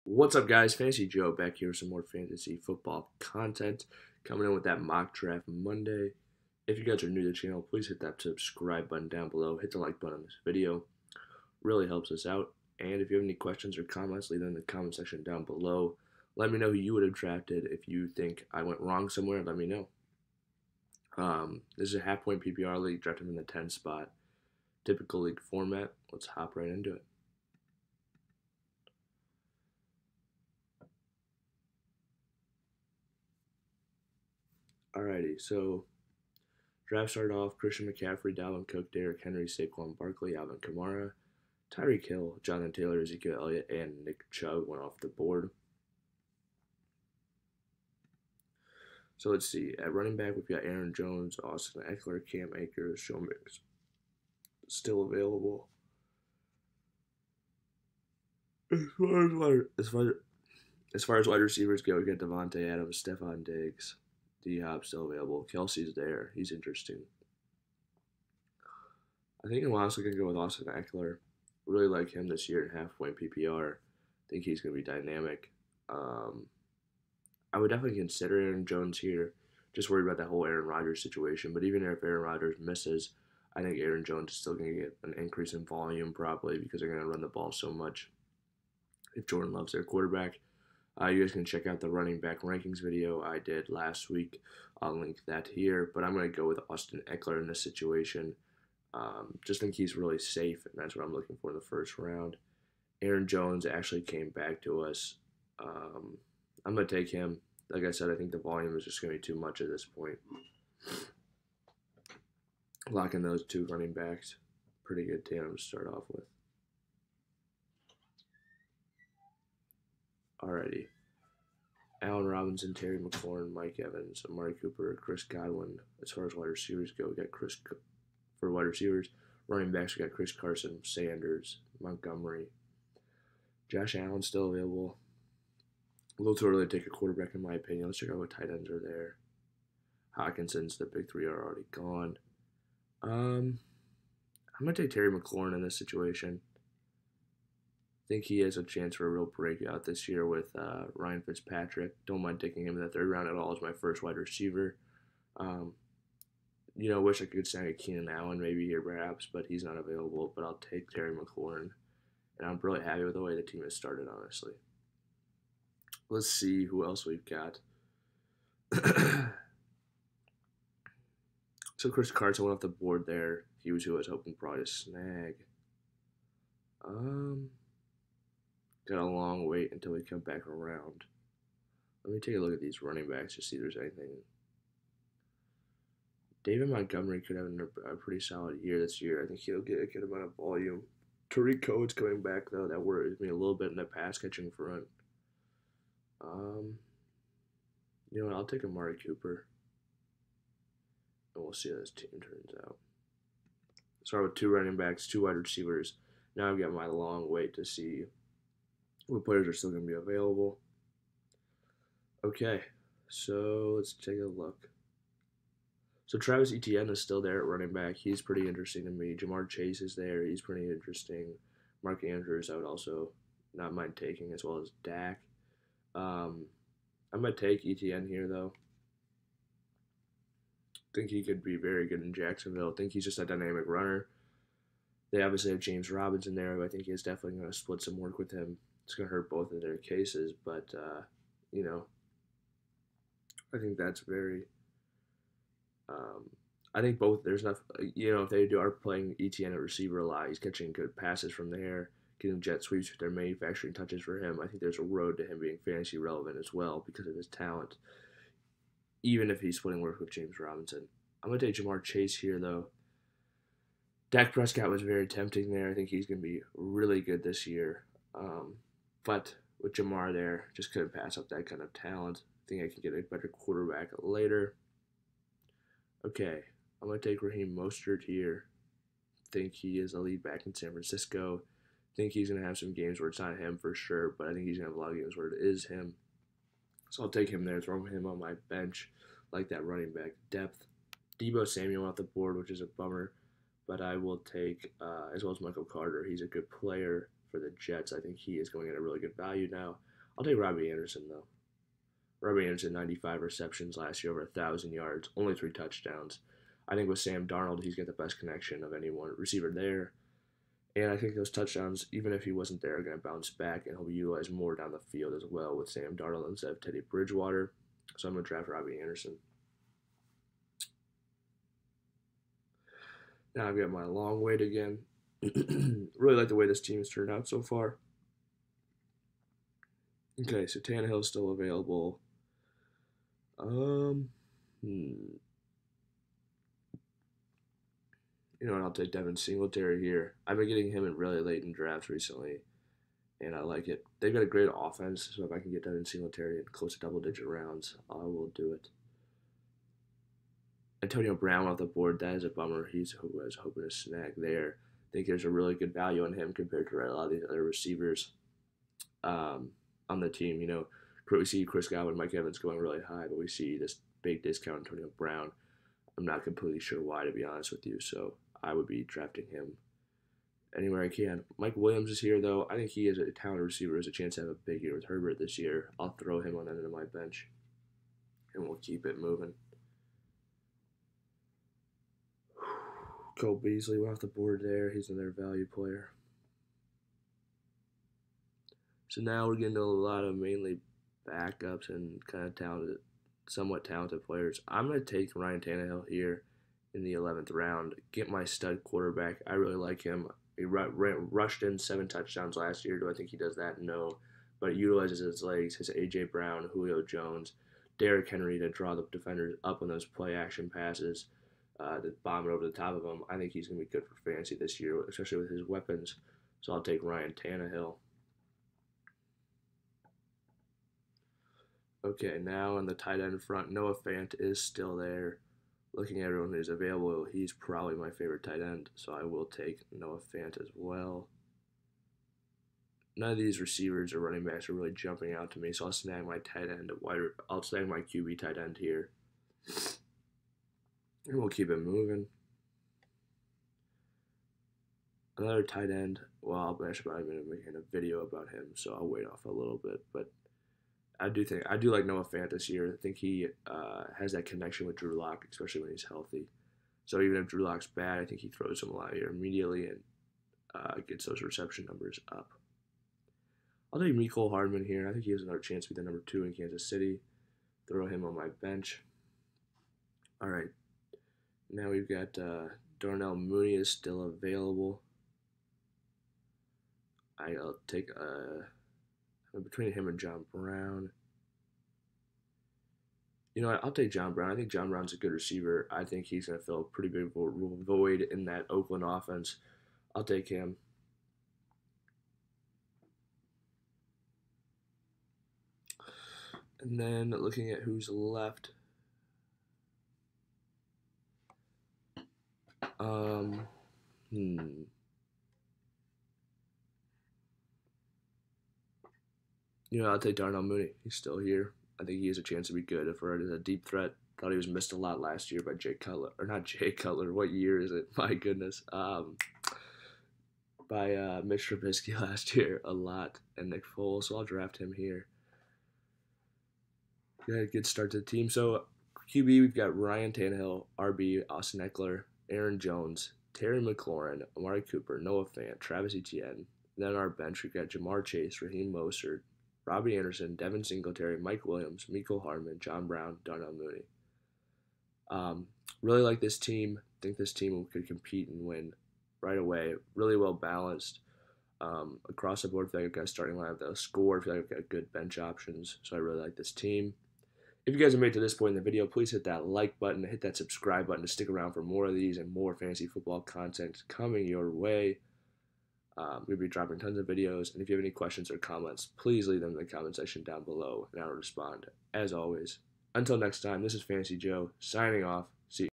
What's up, guys? Fantasy Joe back here with some more fantasy football content. Coming in with that mock draft Monday. If you guys are new to the channel, please hit that subscribe button down below. Hit the like button on this video. Really helps us out. And if you have any questions or comments, leave them in the comment section down below. Let me know who you would have drafted. If you think I went wrong somewhere, let me know. This is a half-point PPR league, drafted in the 10 spot. Typical league format. Let's hop right into it. Alrighty, so draft started off Christian McCaffrey, Dalvin Cook, Derrick Henry, Saquon Barkley, Alvin Kamara, Tyreek Hill, Jonathan Taylor, Ezekiel Elliott, and Nick Chubb went off the board. So let's see. At running back, we've got Aaron Jones, Austin Ekeler, Cam Akers, Joe Mix still available. As far as wide receivers go, we got Devontae Adams, Stephon Diggs, D-Hop still available. Kelsey's there. He's interesting. I think I'm honestly going to go with Austin Ekeler. Really like him this year in half-point PPR. Think he's going to be dynamic. I would definitely consider Aaron Jones here. Just worried about that whole Aaron Rodgers situation. But even if Aaron Rodgers misses, I think Aaron Jones is still going to get an increase in volume probably because they're going to run the ball so much if Jordan Love's their quarterback. You guys can check out the running back rankings video I did last week. I'll link that here. But I'm going to go with Austin Ekeler in this situation. Just think he's really safe, and that's what I'm looking for in the first round. Aaron Jones actually came back to us. I'm going to take him. Like I said, I think the volume is just going to be too much at this point. Locking those two running backs. Pretty good tandem to start off with. Alrighty. Allen Robinson, Terry McLaurin, Mike Evans, Amari Cooper, Chris Godwin. As far as wide receivers go, we got for wide receivers. Running backs, we got Chris Carson, Sanders, Montgomery. Josh Allen still available. A little too early to take a quarterback in my opinion. Let's check out what tight ends are there. Hawkinson's, the big three are already gone. I'm going to take Terry McLaurin in this situation. I think he has a chance for a real breakout this year with Ryan Fitzpatrick. Don't mind taking him in the third round at all as my first wide receiver. Wish I could snag a Keenan Allen maybe here perhaps, but he's not available. But I'll take Terry McLaurin, and I'm really happy with the way the team has started, honestly. Let's see who else we've got. So Chris Carson went off the board there. He was who I was hoping probably to snag. Got a long wait until we come back around. Let me take a look at these running backs to see if there's anything. David Montgomery could have a pretty solid year this year. I think he'll get a good amount of volume. Tariq Cohen's coming back, though. That worries me a little bit in the pass-catching front. You know what? I'll take Amari Cooper. And we'll see how this team turns out. Start with two running backs, two wide receivers. Now I've got my long wait to see what players are still going to be available. Okay, so let's take a look. So Travis Etienne is still there at running back. He's pretty interesting to me. Jamar Chase is there. He's pretty interesting. Mark Andrews I would also not mind taking, as well as Dak. I'm going to take Etienne here, though. I think he could be very good in Jacksonville. I think he's just a dynamic runner. They obviously have James Robinson there, but I think he's definitely going to split some work with him. It's going to hurt both of their cases, but, I think that's very I think both, there's enough, if they are playing Etienne at receiver a lot, he's catching good passes from there, getting jet sweeps with their manufacturing touches for him. I think there's a road to him being fantasy relevant as well because of his talent, even if he's splitting work with James Robinson. I'm going to take Jamar Chase here, though. Dak Prescott was very tempting there. I think he's going to be really good this year. But with Jamar there, just couldn't pass up that kind of talent. I think I can get a better quarterback later. Okay, I'm going to take Raheem Mostert here. Think he is a lead back in San Francisco. Think he's going to have some games where it's not him for sure, but I think he's going to have a lot of games where it is him. So I'll take him there, throw him on my bench, like that running back depth. Deebo Samuel off the board, which is a bummer, but I will take, as well as Michael Carter. He's a good player for the Jets. I think he is going at a really good value now. I'll take Robbie Anderson, though. Robbie Anderson, 95 receptions last year, over 1,000 yards, only 3 touchdowns. I think with Sam Darnold, he's got the best connection of any one receiver there. And I think those touchdowns, even if he wasn't there, are going to bounce back, and he'll be utilized more down the field as well with Sam Darnold instead of Teddy Bridgewater. So I'm going to draft Robbie Anderson. Now I've got my long wait again. Really like the way this team has turned out so far. Okay, so Tannehill's still available. You know what, I'll take Devin Singletary here. I've been getting him in really late in drafts recently, and I like it. They've got a great offense, so if I can get Devin Singletary in close to double-digit rounds, I will do it. Antonio Brown off the board, that is a bummer. He's who I was hoping to snag there. I think there's a really good value on him compared to a lot of these other receivers on the team. You know, we see Chris Godwin, Mike Evans going really high, but we see this big discount Antonio Brown. I'm not completely sure why, to be honest with you, so I would be drafting him anywhere I can. Mike Williams is here, though. I think he is a talented receiver, has a chance to have a big year with Herbert this year. I'll throw him on the end of my bench, and we'll keep it moving. Cole Beasley went off the board there. He's another value player. So now we're getting to a lot of mainly backups and kind of talented, somewhat talented players. I'm going to take Ryan Tannehill here in the 11th round. Get my stud quarterback. I really like him. He rushed in 7 touchdowns last year. Do I think he does that? No. But he utilizes his legs, his A.J. Brown, Julio Jones, Derrick Henry to draw the defenders up on those play-action passes. To bomb it over the top of him. I think he's going to be good for fantasy this year, especially with his weapons. So I'll take Ryan Tannehill. Okay, now on the tight end front, Noah Fant is still there. Looking at everyone who's available, he's probably my favorite tight end, so I will take Noah Fant as well. None of these receivers or running backs are really jumping out to me, so I'll snag my tight end. I'll snag my QB tight end here. And we'll keep it moving. Another tight end. Well, I'm actually probably going to make a video about him, so I'll wait off a little bit. But I do like Noah Fant this year. I think he has that connection with Drew Lock, especially when he's healthy. So even if Drew Lock's bad, I think he throws him a lot here immediately and gets those reception numbers up. I'll take Mecole Hardman here. I think he has another chance to be the number 2 in Kansas City. Throw him on my bench. All right. Now we've got Darnell. Mooney is still available. I'll take between him and John Brown. You know what? I'll take John Brown. I think John Brown's a good receiver. I think he's going to fill a pretty big void in that Oakland offense. I'll take him. And then looking at who's left. You know, I'll take Darnell Mooney. He's still here. I think he has a chance to be good if we're a deep threat. Thought he was missed a lot last year by Jay Cutler. Or not Jay Cutler. What year is it? My goodness. By Mitch Trubisky last year a lot. And Nick Foles. So I'll draft him here. Good start to the team. So QB, we've got Ryan Tannehill, RB, Austin Ekeler, Aaron Jones, Terry McLaurin, Amari Cooper, Noah Fant, Travis Etienne. Then our bench, we've got Jamar Chase, Raheem Mostert, Robbie Anderson, Devin Singletary, Mike Williams, Mecole Hardman, John Brown, Darnell Mooney. Really like this team. Think this team could compete and win right away. Really well balanced across the board. I feel like I've got a starting lineup that'll score. I feel like I've got good bench options. So I really like this team. If you guys have made it to this point in the video, please hit that like button, hit that subscribe button to stick around for more of these and more fantasy football content coming your way. We'll be dropping tons of videos, and if you have any questions or comments, please leave them in the comment section down below, and I will respond. As always, until next time, this is Fantasy Joe, signing off. See you.